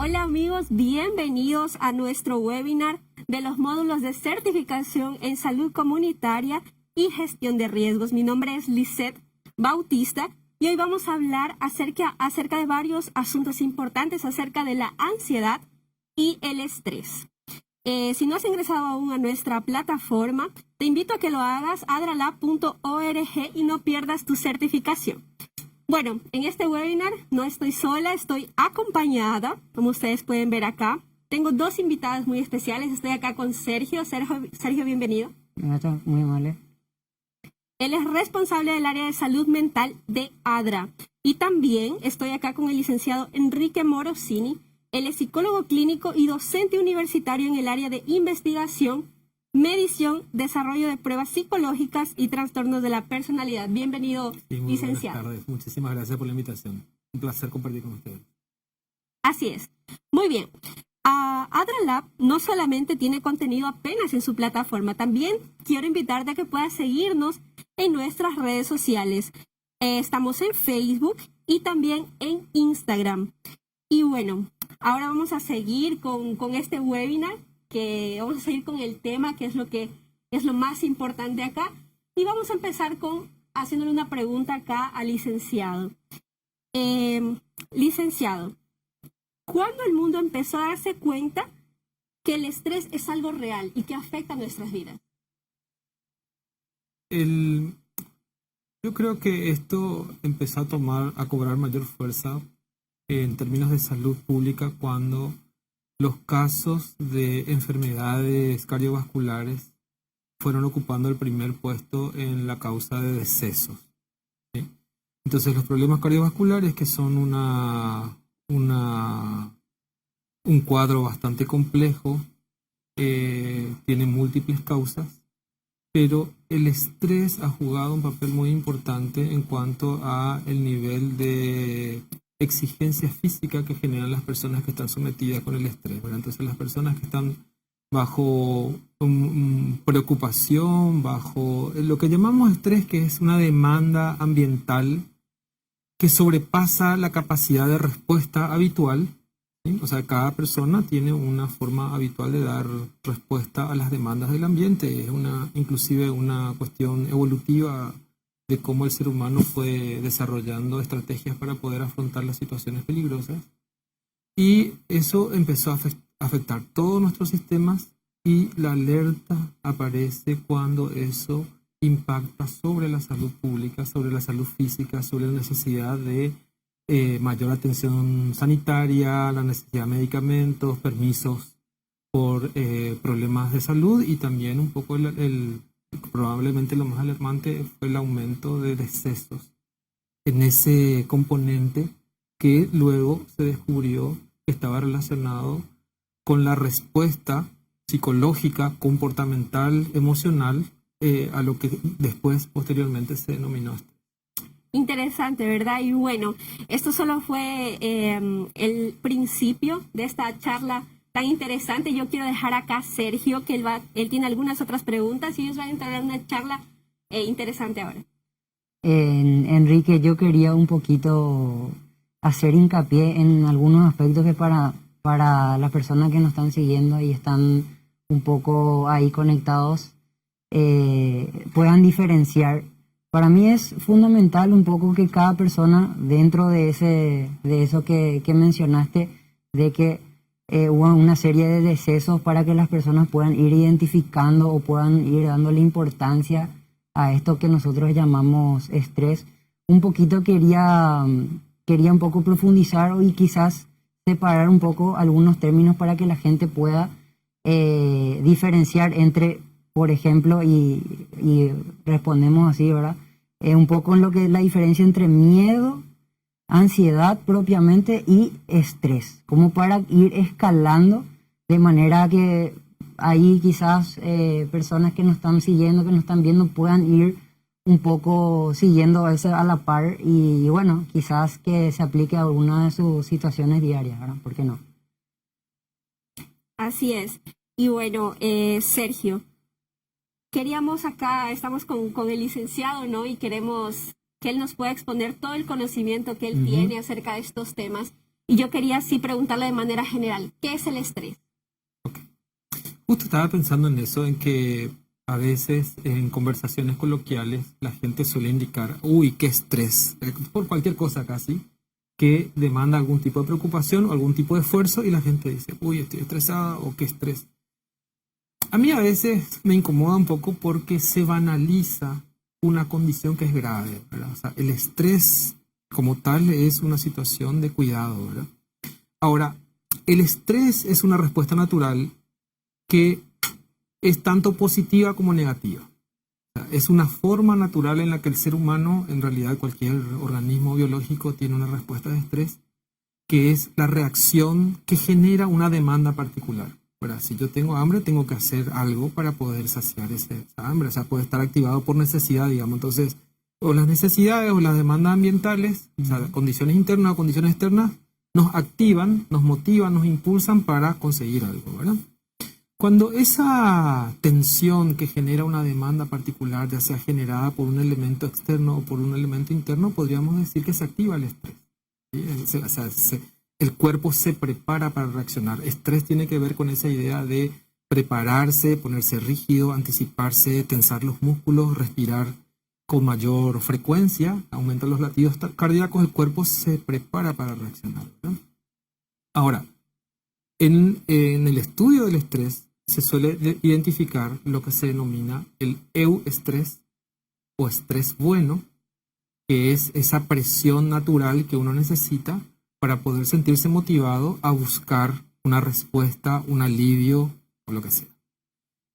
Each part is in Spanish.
Hola amigos, bienvenidos a nuestro webinar de los módulos de certificación en salud comunitaria y gestión de riesgos. Mi nombre es Lisette Bautista y hoy vamos a hablar acerca de varios asuntos importantes acerca de la ansiedad y el estrés. Si no has ingresado aún a nuestra plataforma, te invito a que lo hagas, adralab.org, y no pierdas tu certificación. Bueno, en este webinar no estoy sola, estoy acompañada, como ustedes pueden ver acá. Tengo dos invitadas muy especiales. Estoy acá con Sergio. Sergio, bienvenido. Gracias, muy amable. Él es responsable del área de salud mental de ADRA. Y también estoy acá con el licenciado Enrique Morosini. Él es psicólogo clínico y docente universitario en el área de investigación, medición, desarrollo de pruebas psicológicas y trastornos de la personalidad. Bienvenido, Sí, muy licenciado. buenas tardes. Muchísimas gracias por la invitación. Un placer compartir con ustedes. Así es. Muy bien. AdraLab no solamente tiene contenido apenas en su plataforma, también quiero invitarte a que puedas seguirnos en nuestras redes sociales. Estamos en Facebook y también en Instagram. Y bueno, ahora vamos a seguir con este webinar, que vamos a seguir con el tema, que es lo más importante acá. Y vamos a empezar haciéndole una pregunta acá al licenciado. Licenciado, ¿cuándo el mundo empezó a darse cuenta que el estrés es algo real y que afecta a nuestras vidas? Yo creo que esto empezó a cobrar mayor fuerza en términos de salud pública cuando los casos de enfermedades cardiovasculares fueron ocupando el primer puesto en la causa de decesos, ¿sí? Entonces los problemas cardiovasculares, que son un cuadro bastante complejo, tienen múltiples causas, pero el estrés ha jugado un papel muy importante en cuanto a el nivel de exigencia física que generan las personas que están sometidas con el estrés, ¿verdad? Entonces las personas que están bajo preocupación, bajo lo que llamamos estrés, que es una demanda ambiental que sobrepasa la capacidad de respuesta habitual, ¿sí? O sea, cada persona tiene una forma habitual de dar respuesta a las demandas del ambiente. Es inclusive una cuestión evolutiva de cómo el ser humano fue desarrollando estrategias para poder afrontar las situaciones peligrosas. Y eso empezó a afectar todos nuestros sistemas, y la alerta aparece cuando eso impacta sobre la salud pública, sobre la salud física, sobre la necesidad de mayor atención sanitaria, la necesidad de medicamentos, permisos por problemas de salud, y también un poco probablemente lo más alarmante fue el aumento de decesos en ese componente, que luego se descubrió que estaba relacionado con la respuesta psicológica, comportamental, emocional, a lo que después, posteriormente, se denominó estrés. Interesante, ¿verdad? Y bueno, esto solo fue el principio de esta charla tan interesante. Yo quiero dejar acá a Sergio, que él tiene algunas otras preguntas y ellos van a entrar en una charla interesante ahora. Enrique, yo quería un poquito hacer hincapié en algunos aspectos que para las personas que nos están siguiendo y están un poco ahí conectados puedan diferenciar. Para mí es fundamental un poco que cada persona, dentro de eso que mencionaste, de que hubo una serie de decesos, para que las personas puedan ir identificando o puedan ir dándole importancia a esto que nosotros llamamos estrés. Un poquito quería un poco profundizar y quizás separar un poco algunos términos para que la gente pueda diferenciar entre, por ejemplo, y respondemos así, ¿verdad? Un poco en lo que es la diferencia entre miedo, ansiedad propiamente y estrés, como para ir escalando de manera que ahí quizás personas que nos están siguiendo, que nos están viendo, puedan ir un poco siguiendo eso a la par y bueno, quizás que se aplique a alguna de sus situaciones diarias, ¿verdad? ¿Por qué no? Así es. Y bueno, Sergio, estamos con el licenciado, ¿no? Y queremos que él nos pueda exponer todo el conocimiento que él tiene acerca de estos temas. Y yo quería así preguntarle de manera general, ¿qué es el estrés? Justo estaba pensando en eso, en que a veces en conversaciones coloquiales la gente suele indicar, uy, qué estrés, por cualquier cosa casi, que demanda algún tipo de preocupación o algún tipo de esfuerzo y la gente dice, uy, estoy estresada o qué estrés. A mí a veces me incomoda un poco porque se banaliza una condición que es grave, ¿verdad? O sea, el estrés como tal es una situación de cuidado, ¿verdad? Ahora, el estrés es una respuesta natural que es tanto positiva como negativa. O sea, es una forma natural en la que el ser humano, en realidad cualquier organismo biológico, tiene una respuesta de estrés, que es la reacción que genera una demanda particular. Ahora, si yo tengo hambre, tengo que hacer algo para poder saciar esa hambre, o sea, puede estar activado por necesidad, digamos. Entonces, o las necesidades o las demandas ambientales, o sea, condiciones internas o condiciones externas, nos activan, nos motivan, nos impulsan para conseguir algo, ¿verdad? Cuando esa tensión que genera una demanda particular, ya sea generada por un elemento externo o por un elemento interno, podríamos decir que se activa el estrés, ¿sí? O sea, el cuerpo se prepara para reaccionar. Estrés tiene que ver con esa idea de prepararse, ponerse rígido, anticiparse, tensar los músculos, respirar con mayor frecuencia, aumentan los latidos cardíacos, el cuerpo se prepara para reaccionar, ¿verdad? Ahora, en el estudio del estrés se suele identificar lo que se denomina el euestrés o estrés bueno, que es esa presión natural que uno necesita para poder sentirse motivado a buscar una respuesta, un alivio o lo que sea.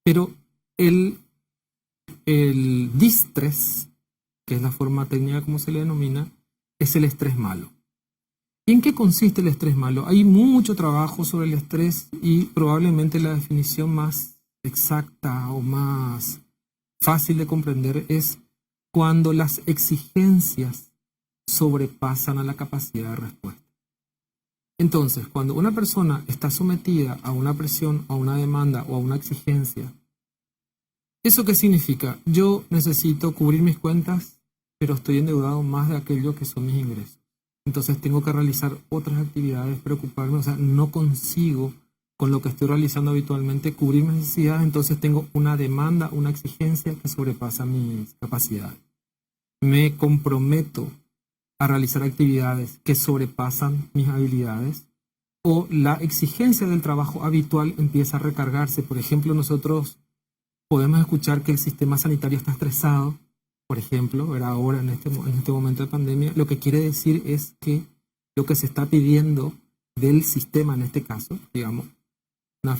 Pero el distrés, que es la forma técnica como se le denomina, es el estrés malo. ¿Y en qué consiste el estrés malo? Hay mucho trabajo sobre el estrés y probablemente la definición más exacta o más fácil de comprender es cuando las exigencias sobrepasan a la capacidad de respuesta. Entonces, cuando una persona está sometida a una presión, a una demanda o a una exigencia, ¿eso qué significa? Yo necesito cubrir mis cuentas, pero estoy endeudado más de aquello que son mis ingresos. Entonces tengo que realizar otras actividades, preocuparme, o sea, no consigo con lo que estoy realizando habitualmente cubrir mis necesidades, entonces tengo una demanda, una exigencia que sobrepasa mis capacidades. Me comprometo a realizar actividades que sobrepasan mis habilidades o la exigencia del trabajo habitual empieza a recargarse. Por ejemplo, nosotros podemos escuchar que el sistema sanitario está estresado, por ejemplo, era ahora en este momento de pandemia. Lo que quiere decir es que lo que se está pidiendo del sistema en este caso, digamos,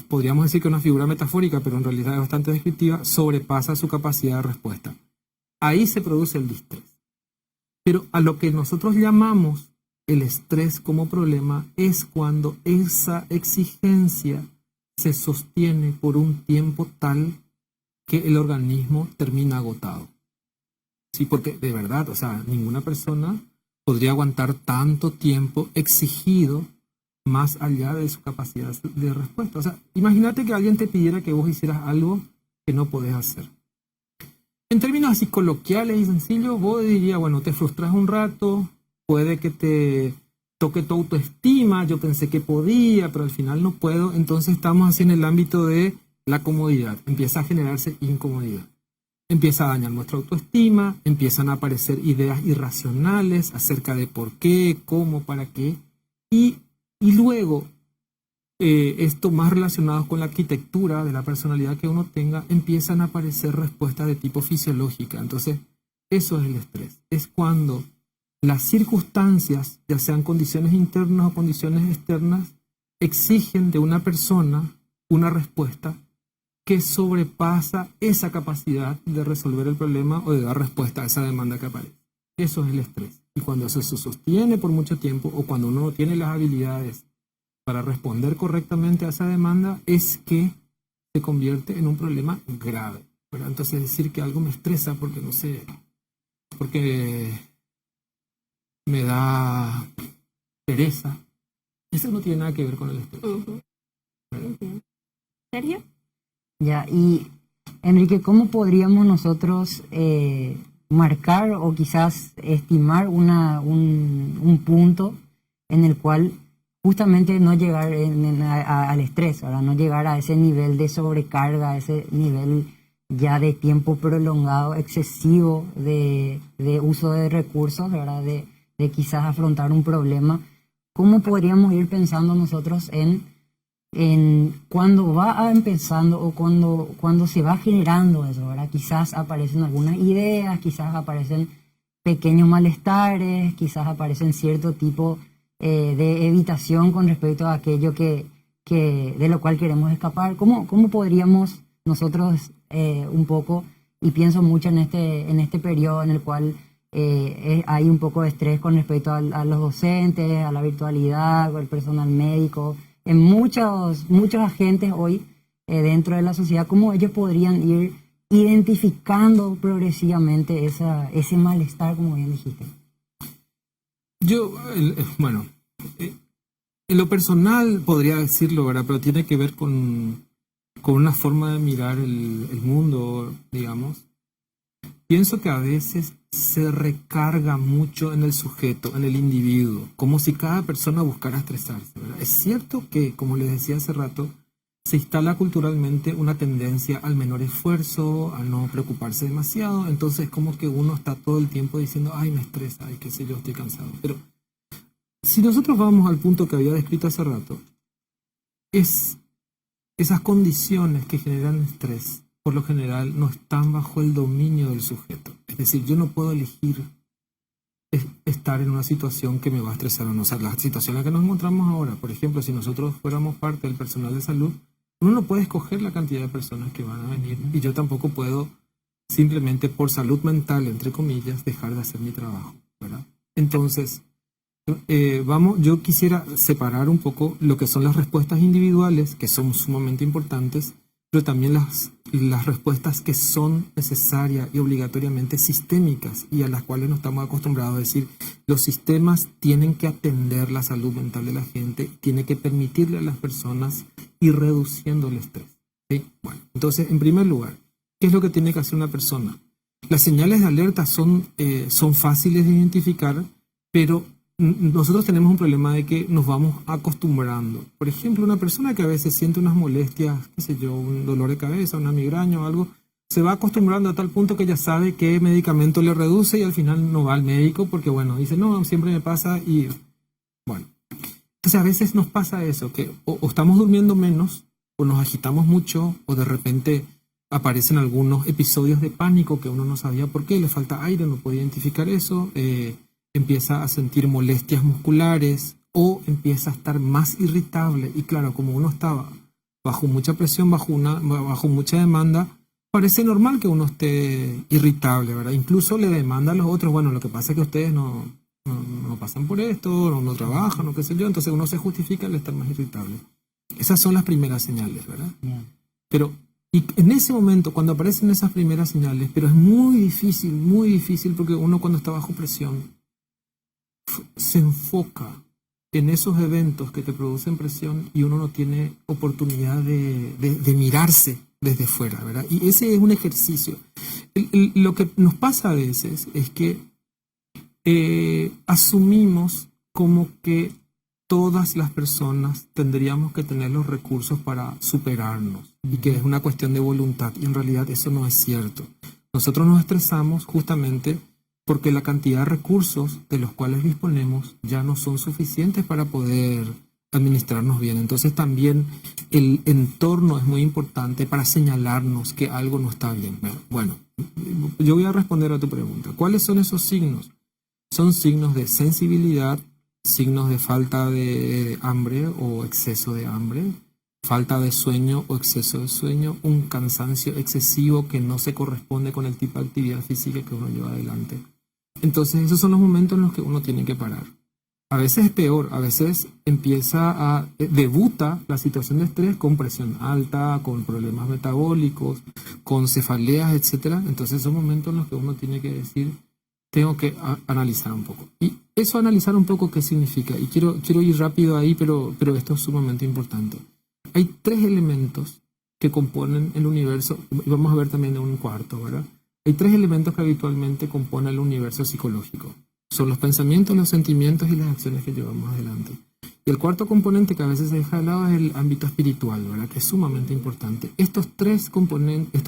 podríamos decir que una figura metafórica, pero en realidad es bastante descriptiva, sobrepasa su capacidad de respuesta. Ahí se produce el distrés. Pero a lo que nosotros llamamos el estrés como problema es cuando esa exigencia se sostiene por un tiempo tal que el organismo termina agotado. Sí, porque de verdad, o sea, ninguna persona podría aguantar tanto tiempo exigido más allá de su capacidad de respuesta. O sea, imagínate que alguien te pidiera que vos hicieras algo que no podés hacer. En términos así coloquiales y sencillos, vos dirías, bueno, te frustras un rato, puede que te toque tu autoestima, yo pensé que podía, pero al final no puedo, entonces estamos así en el ámbito de la comodidad, empieza a generarse incomodidad. Empieza a dañar nuestra autoestima, empiezan a aparecer ideas irracionales acerca de por qué, cómo, para qué, y luego esto más relacionado con la arquitectura de la personalidad que uno tenga, empiezan a aparecer respuestas de tipo fisiológica. Entonces, eso es el estrés. Es cuando las circunstancias, ya sean condiciones internas o condiciones externas, exigen de una persona una respuesta que sobrepasa esa capacidad de resolver el problema o de dar respuesta a esa demanda que aparece. Eso es el estrés. Y cuando eso se sostiene por mucho tiempo o cuando uno no tiene las habilidades para responder correctamente a esa demanda, es que se convierte en un problema grave, ¿verdad? Entonces decir que algo me estresa porque, no sé, porque me da pereza, eso no tiene nada que ver con el estrés. ¿Sergio? Ya, y Enrique, ¿cómo podríamos nosotros marcar o quizás estimar un punto en el cual justamente no llegar al estrés, ¿verdad? No llegar a ese nivel de sobrecarga, a ese nivel ya de tiempo prolongado, excesivo de uso de recursos, ¿verdad? De quizás afrontar un problema. ¿Cómo podríamos ir pensando nosotros en cuando va empezando o cuando se va generando eso, ¿verdad? Quizás aparecen algunas ideas, quizás aparecen pequeños malestares, quizás aparecen cierto tipo de evitación con respecto a aquello de lo cual queremos escapar. ¿Cómo podríamos nosotros un poco, y pienso mucho en este periodo en el cual hay un poco de estrés con respecto a los docentes, a la virtualidad, al personal médico, en muchos agentes hoy dentro de la sociedad, cómo ellos podrían ir identificando progresivamente ese malestar, como bien dijiste? Bueno, en lo personal podría decirlo, ¿verdad? Pero tiene que ver con una forma de mirar el mundo, digamos. Pienso que a veces se recarga mucho en el sujeto, en el individuo, como si cada persona buscara estresarse, ¿verdad? Es cierto que, como les decía hace rato, se instala culturalmente una tendencia al menor esfuerzo, a no preocuparse demasiado, entonces como que uno está todo el tiempo diciendo, ay, me estresa, ay, qué sé yo, estoy cansado. Pero si nosotros vamos al punto que había descrito hace rato, es esas condiciones que generan estrés, por lo general, no están bajo el dominio del sujeto. Es decir, yo no puedo elegir estar en una situación que me va a estresar o no. O sea, la situación en la que nos encontramos ahora, por ejemplo, si nosotros fuéramos parte del personal de salud, uno no puede escoger la cantidad de personas que van a venir, y yo tampoco puedo simplemente por salud mental, entre comillas, dejar de hacer mi trabajo, ¿verdad? Entonces, yo quisiera separar un poco lo que son las respuestas individuales, que son sumamente importantes, pero también las respuestas que son necesarias y obligatoriamente sistémicas, y a las cuales no estamos acostumbrados a decir, los sistemas tienen que atender la salud mental de la gente, tienen que permitirle a las personas ir reduciendo el estrés, ¿sí? Bueno, entonces, en primer lugar, ¿qué es lo que tiene que hacer una persona? Las señales de alerta son fáciles de identificar, pero nosotros tenemos un problema de que nos vamos acostumbrando. Por ejemplo, una persona que a veces siente unas molestias, qué sé yo, un dolor de cabeza, una migraña o algo, se va acostumbrando a tal punto que ya sabe qué medicamento le reduce y al final no va al médico porque, bueno, dice, no, siempre me pasa y, bueno. Entonces a veces nos pasa eso, que o estamos durmiendo menos, o nos agitamos mucho, o de repente aparecen algunos episodios de pánico que uno no sabía por qué, le falta aire, no puede identificar eso, empieza a sentir molestias musculares o empieza a estar más irritable. Y claro, como uno estaba bajo mucha presión, bajo mucha demanda, parece normal que uno esté irritable, ¿verdad? Incluso le demanda a los otros, bueno, lo que pasa es que ustedes no pasan por esto, no trabajan, o qué sé yo, entonces uno se justifica el estar más irritable. Esas son las primeras señales, ¿verdad? Yeah. Pero y en ese momento, cuando aparecen esas primeras señales, pero es muy difícil, porque uno cuando está bajo presión se enfoca en esos eventos que te producen presión y uno no tiene oportunidad de mirarse desde fuera, ¿verdad? Y ese es un ejercicio. Lo que nos pasa a veces es que asumimos como que todas las personas tendríamos que tener los recursos para superarnos y que es una cuestión de voluntad, y en realidad eso no es cierto. Nosotros nos estresamos justamente porque la cantidad de recursos de los cuales disponemos ya no son suficientes para poder administrarnos bien. Entonces también el entorno es muy importante para señalarnos que algo no está bien. Bueno, yo voy a responder a tu pregunta. ¿Cuáles son esos signos? Son signos de sensibilidad, signos de falta de hambre o exceso de hambre, falta de sueño o exceso de sueño, un cansancio excesivo que no se corresponde con el tipo de actividad física que uno lleva adelante. Entonces esos son los momentos en los que uno tiene que parar. A veces es peor, a veces debuta la situación de estrés con presión alta, con problemas metabólicos, con cefaleas, etc. Entonces son momentos en los que uno tiene que decir, tengo que analizar un poco. Y eso analizar un poco, ¿qué significa? Y quiero ir rápido ahí, pero esto es sumamente importante. Hay 3 elementos que componen el universo, y vamos a ver también un cuarto, ¿verdad? Hay 3 elementos que habitualmente componen el universo psicológico. Son los pensamientos, los sentimientos y las acciones que llevamos adelante. Y el cuarto componente que a veces se deja de lado es el ámbito espiritual, ¿verdad? Que es sumamente importante. Estos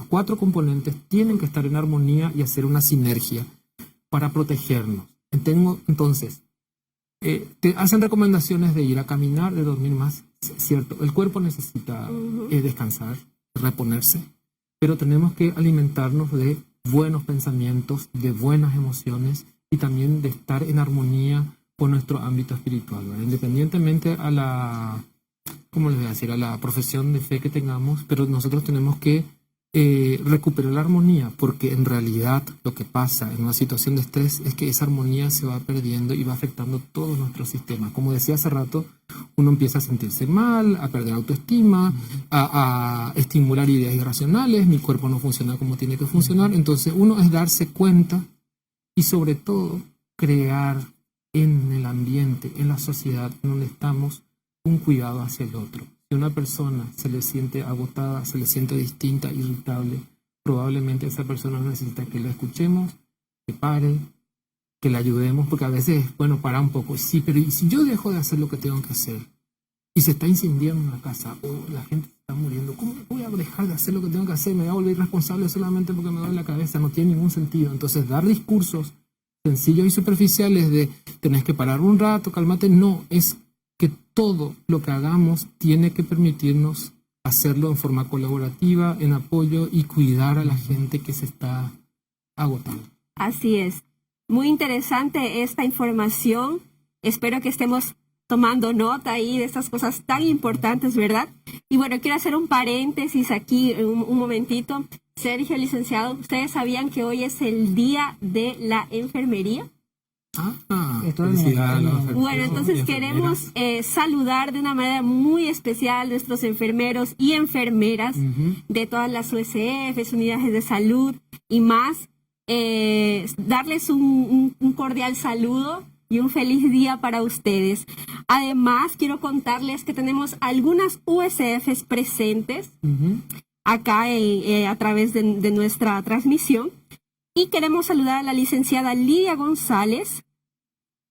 cuatro componentes tienen que estar en armonía y hacer una sinergia para protegernos. Entonces, te hacen recomendaciones de ir a caminar, de dormir más, cierto. El cuerpo necesita descansar, reponerse, pero tenemos que alimentarnos de buenos pensamientos, de buenas emociones y también de estar en armonía con nuestro ámbito espiritual, ¿verdad? Independientemente a la, ¿cómo les voy a decir? A la profesión de fe que tengamos, pero nosotros tenemos que recuperar la armonía, porque en realidad lo que pasa en una situación de estrés es que esa armonía se va perdiendo y va afectando todo nuestro sistema. Como decía hace rato, uno empieza a sentirse mal, a perder autoestima, a estimular ideas irracionales, mi cuerpo no funciona como tiene que funcionar. Entonces uno es darse cuenta y sobre todo crear en el ambiente, en la sociedad en donde estamos, un cuidado hacia el otro. Si una persona se le siente agotada, se le siente distinta, irritable, probablemente esa persona necesita que la escuchemos, que pare, que la ayudemos, porque a veces, bueno, para un poco, sí, pero ¿y si yo dejo de hacer lo que tengo que hacer? Y se está incendiando una casa, o la gente está muriendo, ¿cómo voy a dejar de hacer lo que tengo que hacer? Me voy a volver responsable solamente porque me duele la cabeza, no tiene ningún sentido. Entonces, dar discursos sencillos y superficiales de tenés que parar un rato, cálmate, no, es que todo lo que hagamos tiene que permitirnos hacerlo en forma colaborativa, en apoyo y cuidar a la gente que se está agotando. Así es. Muy interesante esta información. Espero que estemos tomando nota ahí de estas cosas tan importantes, ¿verdad? Y bueno, quiero hacer un paréntesis aquí, un momentito. Sergio, licenciado, ¿ustedes sabían que hoy es el Día de la Enfermería? Felicidades. Bueno, entonces queremos saludar de una manera muy especial a nuestros enfermeros y enfermeras de todas las USF, unidades de salud y más. Darles un cordial saludo y un feliz día para ustedes. Además, quiero contarles que tenemos algunas USFs presentes acá a través de nuestra transmisión. Y queremos saludar a la licenciada Lidia González,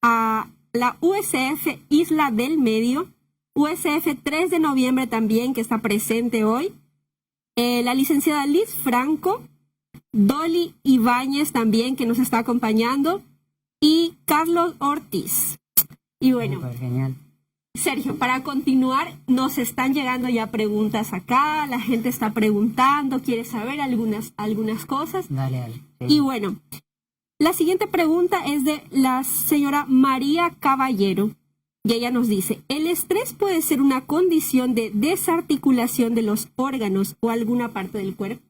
a la USF Isla del Medio, USF 3 de noviembre también, que está presente hoy, la licenciada Liz Franco, Dolly Ibáñez también, que nos está acompañando, y Carlos Ortiz. Y bueno, genial. Sergio, para continuar, nos están llegando ya preguntas acá, la gente está preguntando, quiere saber algunas cosas. Dale. Sí. Y bueno, la siguiente pregunta es de la señora María Caballero, y ella nos dice, ¿el estrés puede ser una condición de desarticulación de los órganos o alguna parte del cuerpo?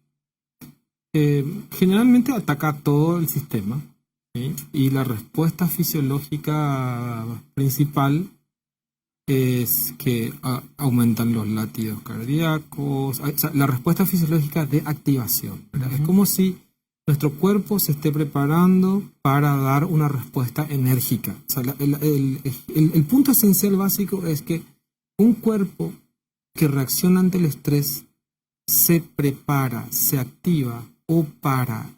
Generalmente ataca a todo el sistema, ¿sí? Y la respuesta fisiológica principal es que aumentan los latidos cardíacos, o sea, la respuesta fisiológica de activación, ¿verdad? Es como si nuestro cuerpo se esté preparando para dar una respuesta enérgica. O sea, el punto esencial básico es que un cuerpo que reacciona ante el estrés se prepara, se activa o para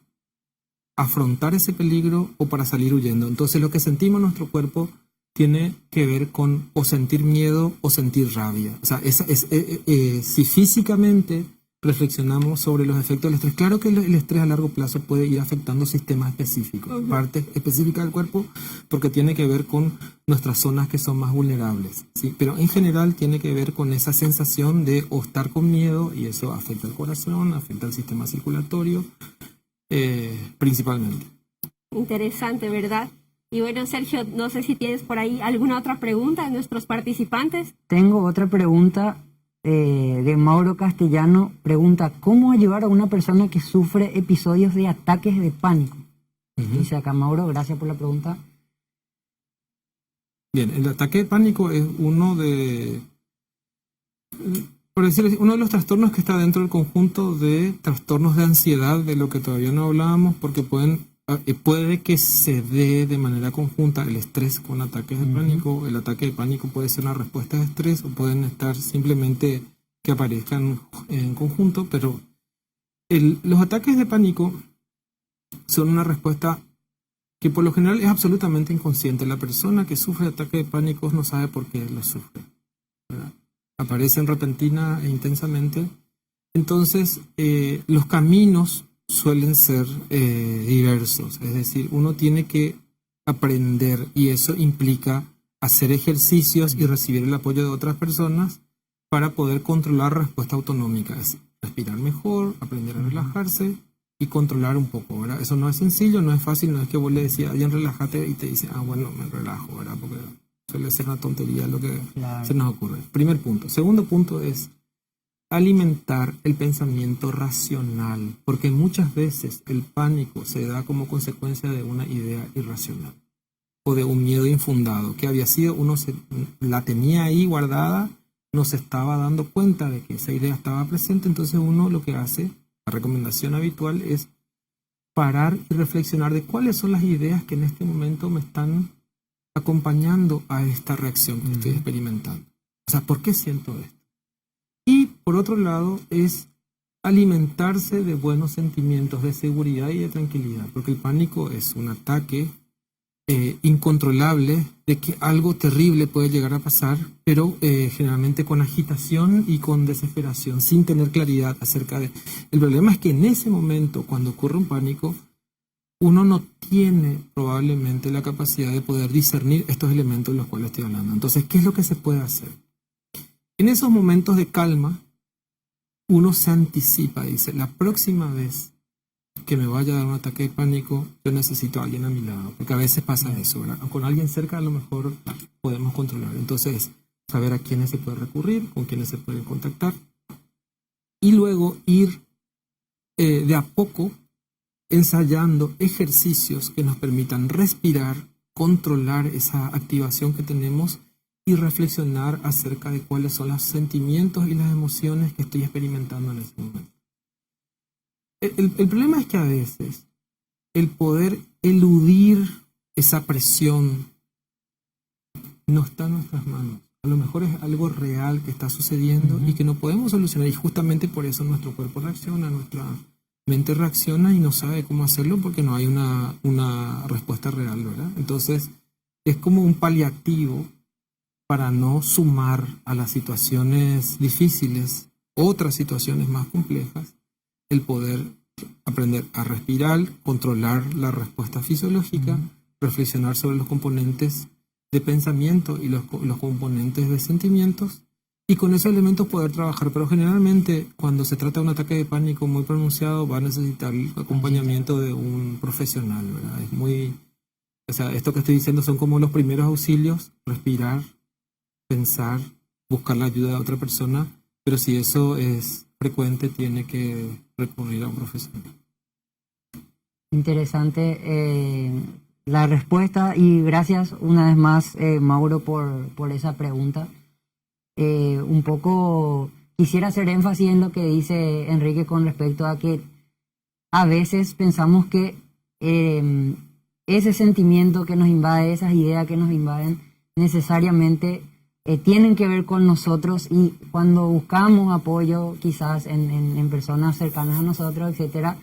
afrontar ese peligro o para salir huyendo. Entonces lo que sentimos en nuestro cuerpo tiene que ver con o sentir miedo o sentir rabia. O sea, si físicamente reflexionamos sobre los efectos del estrés, claro que el estrés a largo plazo puede ir afectando sistemas específicos, partes específicas del cuerpo, porque tiene que ver con nuestras zonas que son más vulnerables, ¿sí? Pero en general tiene que ver con esa sensación de o estar con miedo, y eso afecta al corazón, afecta al sistema circulatorio, principalmente. Interesante, ¿verdad? Y bueno, Sergio, no sé si tienes por ahí alguna otra pregunta de nuestros participantes. Tengo otra pregunta de Mauro Castellano. Pregunta, ¿cómo ayudar a una persona que sufre episodios de ataques de pánico? Dice acá Mauro, gracias por la pregunta. Bien, el ataque de pánico es uno de los trastornos que está dentro del conjunto de trastornos de ansiedad, de lo que todavía no hablábamos, porque puede que se dé de manera conjunta el estrés con ataques de pánico. El ataque de pánico puede ser una respuesta de estrés o pueden estar simplemente que aparezcan en conjunto, pero los ataques de pánico son una respuesta que por lo general es absolutamente inconsciente. La persona que sufre ataque de pánico no sabe por qué lo sufre, ¿verdad? Aparecen repentina e intensamente. Entonces, los caminos suelen ser diversos, es decir, uno tiene que aprender, y eso implica hacer ejercicios y recibir el apoyo de otras personas para poder controlar la respuesta autonómica, es decir, respirar mejor, aprender a relajarse y controlar un poco, ¿verdad? Eso no es sencillo, no es fácil, no es que vos le decís a alguien relájate y te dice, bueno, me relajo, ¿verdad? Porque suele ser una tontería lo que se nos ocurre. Primer punto. Segundo punto es alimentar el pensamiento racional, porque muchas veces el pánico se da como consecuencia de una idea irracional o de un miedo infundado, que había sido, la tenía ahí guardada, no se estaba dando cuenta de que esa idea estaba presente, entonces uno lo que hace, la recomendación habitual es parar y reflexionar de cuáles son las ideas que en este momento me están acompañando a esta reacción que estoy experimentando. O sea, ¿por qué siento esto? Y por otro lado es alimentarse de buenos sentimientos de seguridad y de tranquilidad, porque el pánico es un ataque incontrolable de que algo terrible puede llegar a pasar, pero generalmente con agitación y con desesperación, sin tener claridad acerca de... El problema es que en ese momento, cuando ocurre un pánico, uno no tiene probablemente la capacidad de poder discernir estos elementos de los cuales estoy hablando. Entonces, ¿qué es lo que se puede hacer? En esos momentos de calma, uno se anticipa y dice, la próxima vez que me vaya a dar un ataque de pánico, yo necesito a alguien a mi lado, porque a veces pasa eso, ¿verdad? Con alguien cerca a lo mejor podemos controlar. Entonces, saber a quiénes se puede recurrir, con quiénes se puede contactar, y luego ir de a poco ensayando ejercicios que nos permitan respirar, controlar esa activación que tenemos y reflexionar acerca de cuáles son los sentimientos y las emociones que estoy experimentando en ese momento. El problema es que a veces el poder eludir esa presión no está en nuestras manos. A lo mejor es algo real que está sucediendo y que no podemos solucionar, y justamente por eso nuestro cuerpo reacciona, nuestra mente reacciona y no sabe cómo hacerlo porque no hay una respuesta real, ¿verdad? Entonces es como un paliativo para no sumar a las situaciones difíciles otras situaciones más complejas, el poder aprender a respirar, controlar la respuesta fisiológica, reflexionar sobre los componentes de pensamiento y los componentes de sentimientos, y con esos elementos poder trabajar. Pero generalmente cuando se trata de un ataque de pánico muy pronunciado va a necesitar el acompañamiento de un profesional, ¿verdad? Es muy... O sea, esto que estoy diciendo son como los primeros auxilios: respirar, pensar, buscar la ayuda de otra persona, pero si eso es frecuente tiene que recurrir a un profesional. Interesante la respuesta, y gracias una vez más, Mauro, por esa pregunta. Un poco quisiera hacer énfasis en lo que dice Enrique con respecto a que a veces pensamos que ese sentimiento que nos invade, esas ideas que nos invaden, necesariamente tienen que ver con nosotros, y cuando buscamos apoyo quizás en personas cercanas a nosotros, etcétera,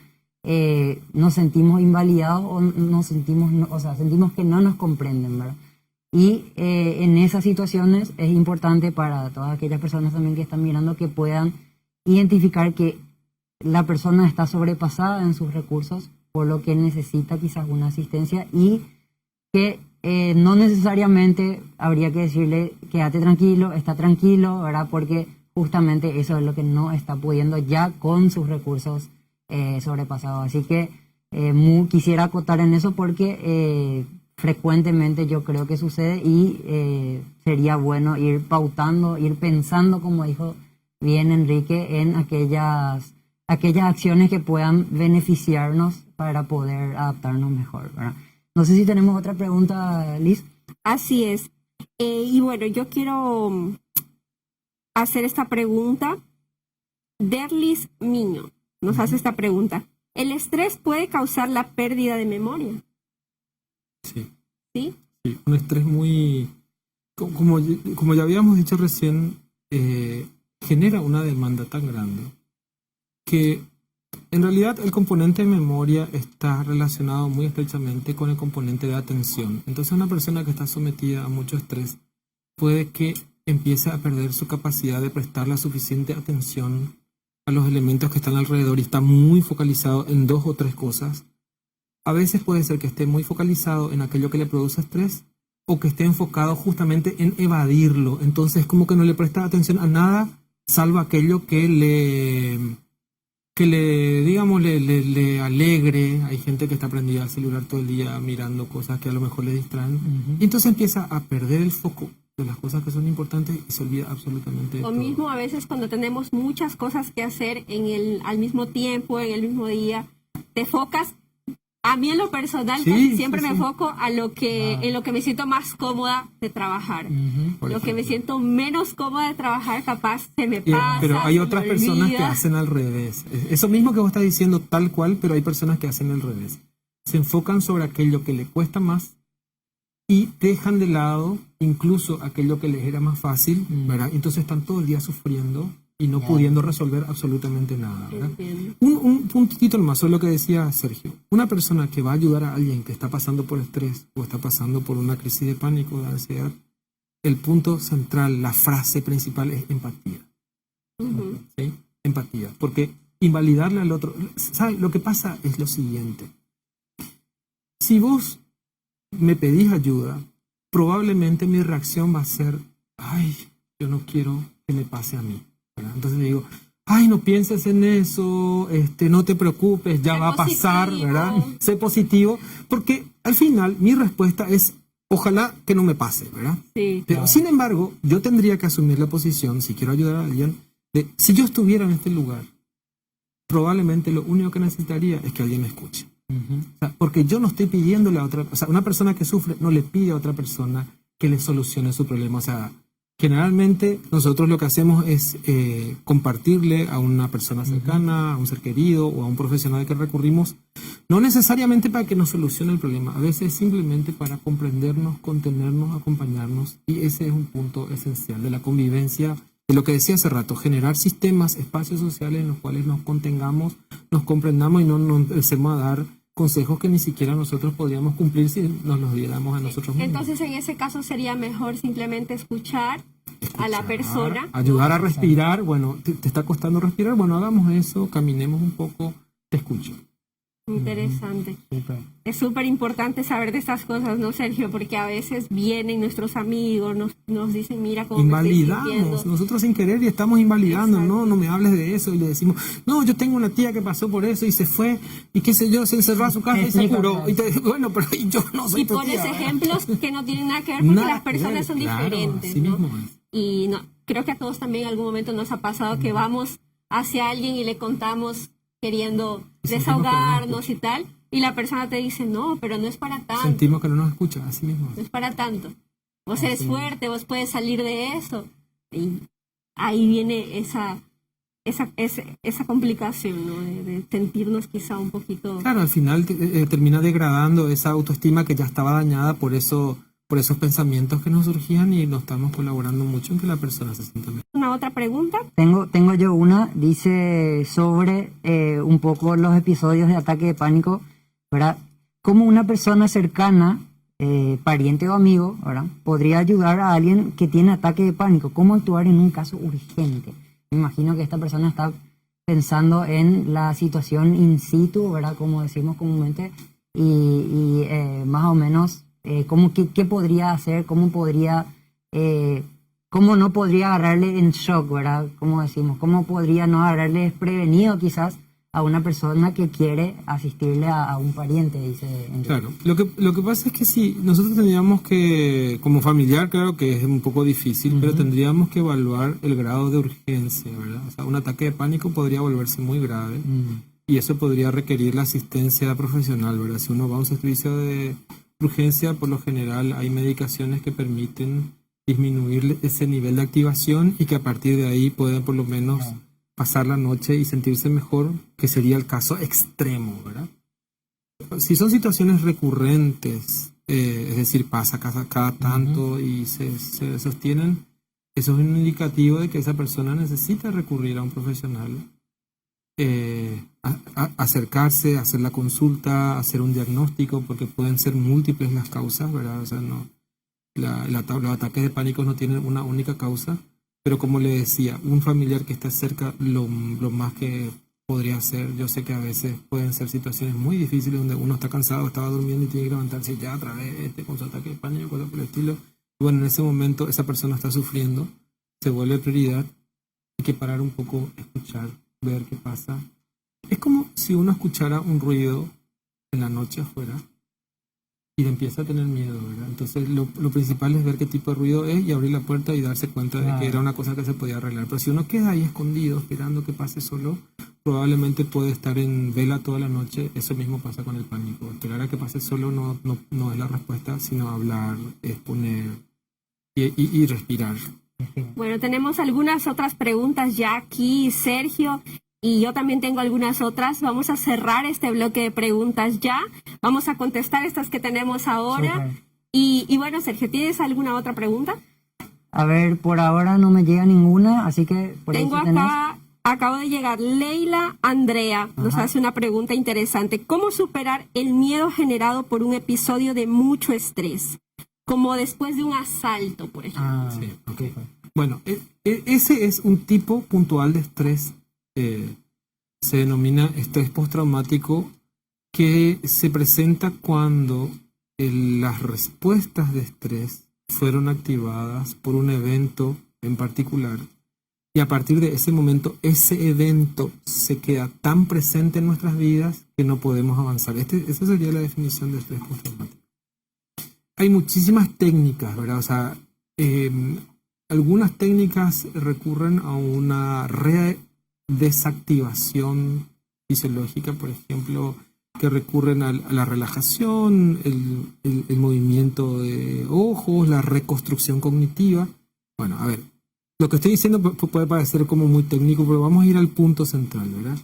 nos sentimos invalidados o sentimos que no nos comprenden, ¿verdad? Y en esas situaciones es importante para todas aquellas personas también que están mirando que puedan identificar que la persona está sobrepasada en sus recursos, por lo que necesita quizás una asistencia, y que no necesariamente habría que decirle quédate tranquilo, está tranquilo, ¿verdad? Porque justamente eso es lo que no está pudiendo ya con sus recursos sobrepasados. Así que quisiera acotar en eso porque frecuentemente yo creo que sucede, y sería bueno ir pautando, ir pensando, como dijo bien Enrique, en aquellas acciones que puedan beneficiarnos para poder adaptarnos mejor, ¿verdad? No sé si tenemos otra pregunta, Liz. Así es. Y bueno, yo quiero hacer esta pregunta. Derlis Miño nos hace esta pregunta. ¿El estrés puede causar la pérdida de memoria? Sí. ¿Sí? Sí, un estrés muy... Como ya habíamos dicho recién, genera una demanda tan grande que En realidad, el componente de memoria está relacionado muy estrechamente con el componente de atención. Entonces, una persona que está sometida a mucho estrés puede que empiece a perder su capacidad de prestar la suficiente atención a los elementos que están alrededor y está muy focalizado en 2 o 3 cosas. A veces puede ser que esté muy focalizado en aquello que le produce estrés o que esté enfocado justamente en evadirlo. Entonces, como que no le presta atención a nada salvo aquello que digamos, le alegre. Hay gente que está prendida al celular todo el día mirando cosas que a lo mejor le distraen. Y entonces empieza a perder el foco de las cosas que son importantes y se olvida absolutamente de Lo todo. mismo a veces cuando tenemos muchas cosas que hacer al mismo tiempo, en el mismo día, te focas. A mí en lo personal Sí, casi siempre sí, me sí. enfoco en lo que me siento más cómoda de trabajar. Por Lo que me ejemplo. siento menos cómoda de trabajar, capaz se me Y- pasa. Pero hay se me otras personas que olvida. hacen al revés. Eso mismo que vos estás diciendo tal cual, pero hay personas que hacen al revés. Se enfocan sobre aquello que le cuesta más y dejan de lado incluso aquello que les era más fácil, ¿verdad? Entonces están todo el día sufriendo y no pudiendo resolver absolutamente nada, ¿verdad? Entiendo. Un puntito más sobre lo que decía Sergio. Una persona que va a ayudar a alguien que está pasando por estrés o está pasando por una crisis de pánico, de ansiedad, el punto central, la frase principal es empatía. Ujú. ¿Sí? Empatía. Porque invalidarle al otro... ¿Sabes? Lo que pasa es lo siguiente. Si vos me pedís ayuda, probablemente mi reacción va a ser, ay, yo no quiero que me pase a mí, ¿verdad? Entonces digo, ay, no pienses en eso, no te preocupes, ya Sé va a pasar, positivo. ¿verdad? Sé positivo, porque al final mi respuesta es, ojalá que no me pase, ¿verdad? Sí. Pero sin embargo, yo tendría que asumir la posición, si quiero ayudar a alguien, de si yo estuviera en este lugar, probablemente lo único que necesitaría es que alguien me escuche. O sea, porque yo no estoy pidiéndole a otra, o sea, una persona que sufre no le pide a otra persona que le solucione su problema. O sea, generalmente nosotros lo que hacemos es compartirle a una persona cercana, a un ser querido o a un profesional al que recurrimos, no necesariamente para que nos solucione el problema, a veces simplemente para comprendernos, contenernos, acompañarnos, y ese es un punto esencial de la convivencia, de lo que decía hace rato, generar sistemas, espacios sociales en los cuales nos contengamos, nos comprendamos y no nos empecemos a dar consejos que ni siquiera nosotros podríamos cumplir si nos los diéramos a nosotros mismos. Entonces en ese caso sería mejor simplemente escuchar a la persona. Ayudar a respirar, bueno, te está costando respirar, bueno, hagamos eso, caminemos un poco, te escucho. Interesante. Súper. Es súper importante saber de estas cosas, ¿no, Sergio? Porque a veces vienen nuestros amigos, nos dicen, mira cómo me estoy sintiendo. Invalidamos, nosotros sin querer y estamos invalidando, Exacto. no me hables de eso, y le decimos, no, yo tengo una tía que pasó por eso y se fue, y qué sé yo, se encerró a su casa y se curó. Y te digo, bueno, pero yo no soy Y tu pones tía, ¿verdad? ejemplos que no tienen nada que ver porque Nada las que ver, personas son claro, diferentes, así ¿no? mismo es. Y no, creo que a todos también en algún momento nos ha pasado que vamos hacia alguien y le contamos queriendo Y sentimos que no nos desahogarnos y tal, y la persona te dice, no, pero no es para tanto, Sentimos que no nos escucha, así mismo es. no es para tanto. Vos eres Así. fuerte, vos puedes salir de eso. Y ahí viene esa complicación, ¿no? De sentirnos quizá un poquito... Claro, al final termina degradando esa autoestima que ya estaba dañada por esos pensamientos que nos surgían y no estamos colaborando mucho en que la persona se sienta mejor. ¿Una otra pregunta? Tengo yo una, dice sobre un poco los episodios de ataque de pánico, ¿verdad? ¿Cómo una persona cercana, pariente o amigo, ¿verdad? Podría ayudar a alguien que tiene ataque de pánico? ¿Cómo actuar en un caso urgente? Me imagino que esta persona está pensando en la situación in situ, ¿verdad? Como decimos comúnmente, y más o menos, ¿qué podría hacer? ¿Cómo no podría agarrarle en shock, ¿verdad? Como decimos, ¿cómo podría no agarrarle desprevenido quizás a una persona que quiere asistirle a un pariente? Dice Enrique. Claro, lo que pasa es que sí, nosotros tendríamos que, como familiar, claro que es un poco difícil, pero tendríamos que evaluar el grado de urgencia, ¿verdad? O sea, un ataque de pánico podría volverse muy grave y eso podría requerir la asistencia profesional, ¿verdad? Si uno va a un servicio de urgencia, por lo general hay medicaciones que permiten disminuir ese nivel de activación y que a partir de ahí pueden por lo menos pasar la noche y sentirse mejor, que sería el caso extremo, ¿verdad? Si son situaciones recurrentes, es decir, pasa cada tanto y se sostienen, eso es un indicativo de que esa persona necesita recurrir a un profesional acercarse, hacer la consulta, hacer un diagnóstico, porque pueden ser múltiples las causas, ¿verdad? O sea, no, los ataques de pánico no tienen una única causa, pero como le decía, un familiar que está cerca, lo más que podría ser, yo sé que a veces pueden ser situaciones muy difíciles donde uno está cansado, estaba durmiendo y tiene que levantarse ya otra vez con su ataque de pánico, cosas por el estilo. Y bueno, en ese momento esa persona está sufriendo, se vuelve prioridad, hay que parar un poco, escuchar, ver qué pasa. Es como si uno escuchara un ruido en la noche afuera y empieza a tener miedo, ¿verdad? Entonces lo principal es ver qué tipo de ruido es y abrir la puerta y darse cuenta de que era una cosa que se podía arreglar. Pero si uno queda ahí escondido esperando que pase solo, probablemente puede estar en vela toda la noche. Eso mismo pasa con el pánico. Esperar a que pase solo no es la respuesta, sino hablar, exponer y respirar. Bueno, tenemos algunas otras preguntas ya aquí, Sergio, y yo también tengo algunas otras. Vamos a cerrar este bloque de preguntas ya. Vamos a contestar estas que tenemos ahora. Y bueno, Sergio, ¿tienes alguna otra pregunta? A ver, por ahora no me llega ninguna, así que... Tengo acá, acabo de llegar, Leila Andrea nos hace una pregunta interesante. ¿Cómo superar el miedo generado por un episodio de mucho estrés? Como después de un asalto, por ejemplo. Sí, okay. Bueno, ese es un tipo puntual de estrés. Se denomina estrés postraumático, que se presenta cuando las respuestas de estrés fueron activadas por un evento en particular, y a partir de ese momento ese evento se queda tan presente en nuestras vidas que no podemos avanzar. Esa sería la definición de estrés postraumático. Hay muchísimas técnicas, ¿verdad? O sea, algunas técnicas recurren a una desactivación fisiológica, por ejemplo, que recurren a la relajación, el movimiento de ojos, la reconstrucción cognitiva. Bueno, a ver, lo que estoy diciendo puede parecer como muy técnico, pero vamos a ir al punto central, ¿verdad?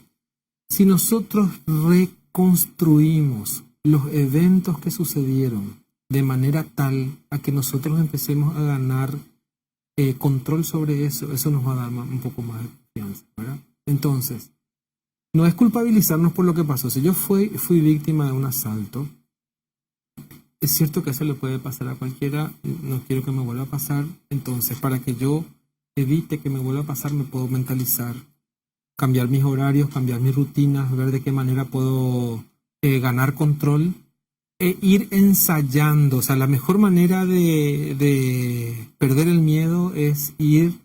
Si nosotros reconstruimos los eventos que sucedieron de manera tal a que nosotros empecemos a ganar control sobre eso, eso nos va a dar un poco más de confianza, ¿verdad? Entonces, no es culpabilizarnos por lo que pasó. Si yo fui víctima de un asalto, es cierto que eso le puede pasar a cualquiera, no quiero que me vuelva a pasar. Entonces, para que yo evite que me vuelva a pasar, me puedo mentalizar, cambiar mis horarios, cambiar mis rutinas, ver de qué manera puedo ganar control e ir ensayando. O sea, la mejor manera de perder el miedo es ir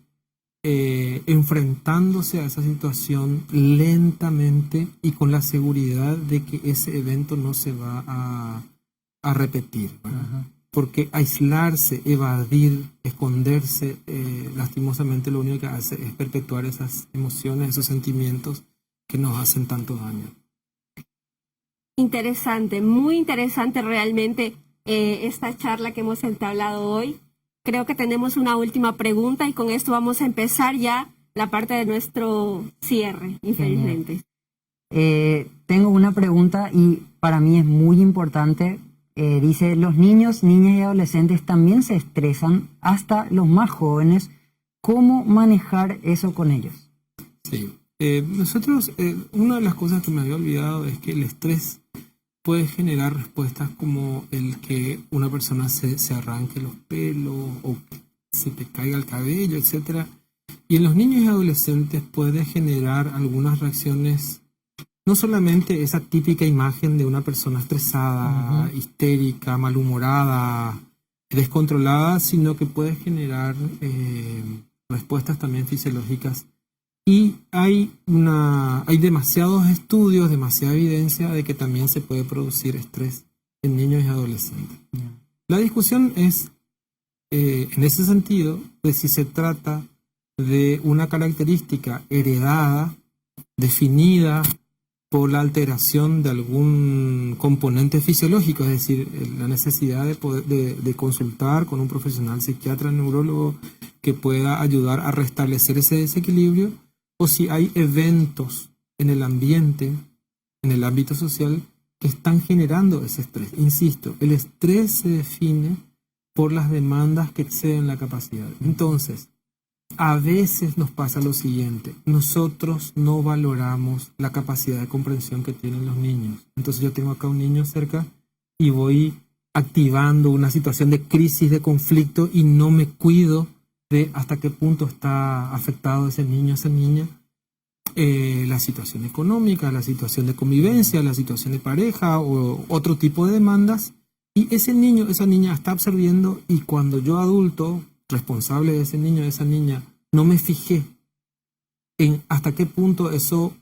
enfrentándose a esa situación lentamente y con la seguridad de que ese evento no se va a repetir, ¿verdad? Porque aislarse, evadir, esconderse, lastimosamente lo único que hace es perpetuar esas emociones, esos sentimientos que nos hacen tanto daño. Interesante, muy interesante realmente esta charla que hemos entablado hoy. Creo que tenemos una última pregunta y con esto vamos a empezar ya la parte de nuestro cierre, infelizmente. Tengo una pregunta y para mí es muy importante. Dice, los niños, niñas y adolescentes también se estresan, hasta los más jóvenes. ¿Cómo manejar eso con ellos? Sí, nosotros, una de las cosas que me había olvidado es que el estrés puede generar respuestas como el que una persona se arranque los pelos o se te caiga el cabello, etc. Y en los niños y adolescentes puede generar algunas reacciones, no solamente esa típica imagen de una persona estresada, histérica, malhumorada, descontrolada, sino que puede generar respuestas también fisiológicas. Y hay demasiados estudios, demasiada evidencia de que también se puede producir estrés en niños y adolescentes. La discusión es, en ese sentido, de si se trata de una característica heredada, definida por la alteración de algún componente fisiológico, es decir, la necesidad de consultar con un profesional psiquiatra, neurólogo, que pueda ayudar a restablecer ese desequilibrio, o si hay eventos en el ambiente, en el ámbito social, que están generando ese estrés. Insisto, el estrés se define por las demandas que exceden la capacidad. Entonces, a veces nos pasa lo siguiente: nosotros no valoramos la capacidad de comprensión que tienen los niños. Entonces yo tengo acá un niño cerca y voy activando una situación de crisis, de conflicto, y no me cuido de hasta qué punto está afectado ese niño, esa niña, la situación económica, la situación de convivencia, la situación de pareja o otro tipo de demandas. Y ese niño, esa niña está absorbiendo, y cuando yo adulto, responsable de ese niño, de esa niña, no me fijé en hasta qué punto eso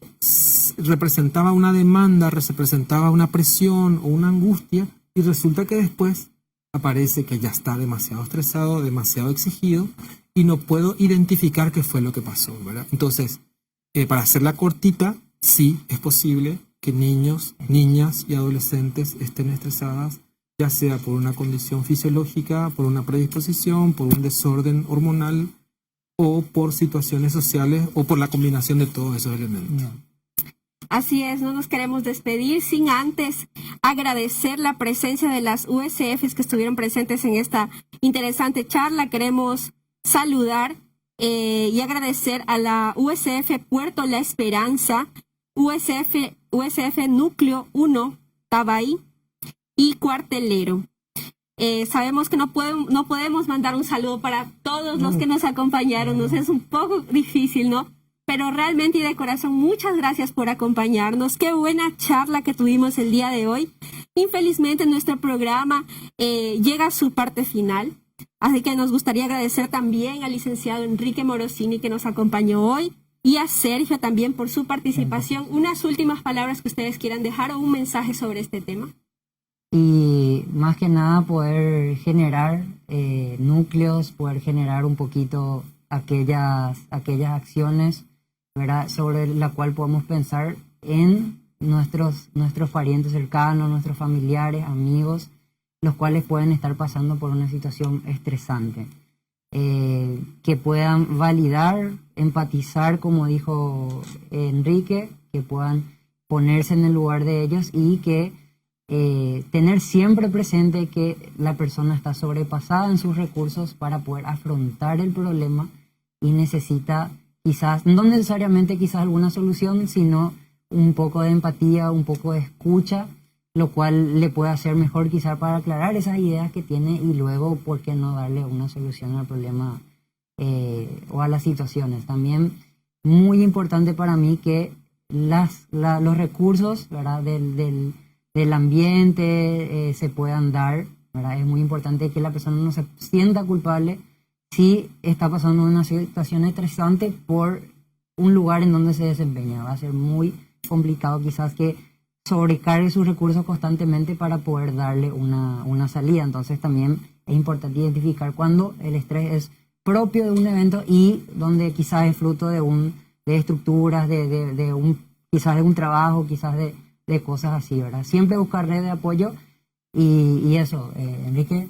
representaba una demanda, representaba una presión o una angustia, y resulta que después aparece que ya está demasiado estresado, demasiado exigido, y no puedo identificar qué fue lo que pasó, ¿verdad? Entonces, para hacerla cortita, sí es posible que niños, niñas y adolescentes estén estresadas, ya sea por una condición fisiológica, por una predisposición, por un desorden hormonal, o por situaciones sociales, o por la combinación de todos esos elementos. Así es, no nos queremos despedir sin antes agradecer la presencia de las USFs que estuvieron presentes en esta interesante charla. Queremos saludar y agradecer a la USF Puerto La Esperanza, USF Núcleo 1, Tabay y Cuartelero. Sabemos que no podemos mandar un saludo para todos los que nos acompañaron, nos es un poco difícil, ¿no? Pero realmente y de corazón, muchas gracias por acompañarnos. Qué buena charla que tuvimos el día de hoy. Infelizmente nuestro programa llega a su parte final, así que nos gustaría agradecer también al licenciado Enrique Morosini, que nos acompañó hoy, y a Sergio también por su participación. Unas últimas palabras que ustedes quieran dejar o un mensaje sobre este tema. Y más que nada poder generar núcleos, poder generar un poquito aquellas acciones, ¿verdad?, sobre la cual podemos pensar en nuestros parientes cercanos, nuestros familiares, amigos, los cuales pueden estar pasando por una situación estresante. Que puedan validar, empatizar, como dijo Enrique, que puedan ponerse en el lugar de ellos, y que tener siempre presente que la persona está sobrepasada en sus recursos para poder afrontar el problema, y necesita quizás, no necesariamente quizás alguna solución, sino un poco de empatía, un poco de escucha, lo cual le puede hacer mejor quizás para aclarar esas ideas que tiene, y luego, ¿por qué no darle una solución al problema o a las situaciones? También muy importante para mí que los recursos, ¿verdad?, del ambiente se puedan dar, ¿verdad? Es muy importante que la persona no se sienta culpable si está pasando una situación estresante por un lugar en donde se desempeña. Va a ser muy complicado quizás que sobrecargue sus recursos constantemente para poder darle una salida. Entonces también es importante identificar cuando el estrés es propio de un evento y donde quizás es fruto de estructuras, quizás de un trabajo, quizás de cosas así, ¿verdad? Siempre buscar red de apoyo y eso, Enrique.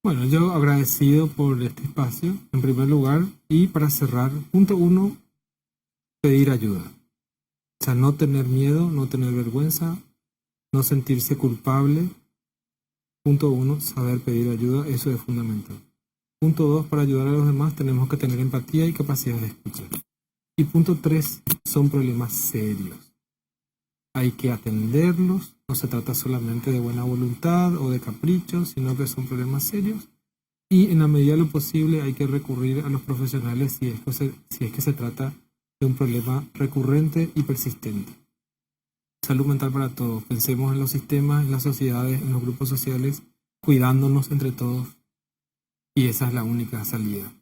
Bueno, yo agradecido por este espacio, en primer lugar, y para cerrar, punto 1, pedir ayuda. O sea, no tener miedo, no tener vergüenza, no sentirse culpable. Punto 1, saber pedir ayuda, eso es fundamental. Punto 2, para ayudar a los demás tenemos que tener empatía y capacidad de escuchar. Y punto 3, son problemas serios. Hay que atenderlos, no se trata solamente de buena voluntad o de caprichos, sino que son problemas serios, y en la medida de lo posible hay que recurrir a los profesionales si es que se trata de un problema recurrente y persistente. Salud mental para todos, pensemos en los sistemas, en las sociedades, en los grupos sociales, cuidándonos entre todos, y esa es la única salida.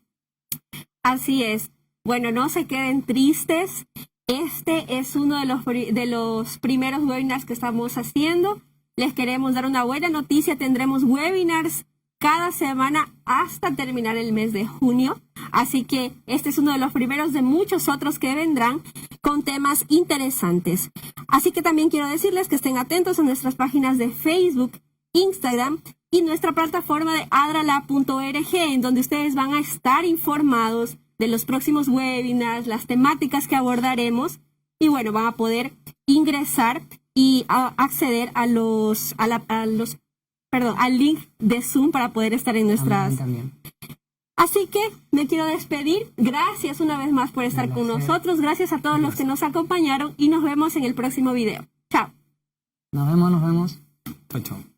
Así es. Bueno, no se queden tristes. Este es uno de los primeros webinars que estamos haciendo. Les queremos dar una buena noticia. Tendremos webinars cada semana hasta terminar el mes de junio. Así que este es uno de los primeros de muchos otros que vendrán con temas interesantes. Así que también quiero decirles que estén atentos a nuestras páginas de Facebook, Instagram y nuestra plataforma de adrala.org, en donde ustedes van a estar informados de los próximos webinars, las temáticas que abordaremos, y bueno, van a poder ingresar y acceder al link de Zoom para poder estar en nuestras Así que me quiero despedir. Gracias una vez más por estar con nosotros. Gracias a todos los que nos acompañaron y nos vemos en el próximo video. Chao. Nos vemos. Chao, chao.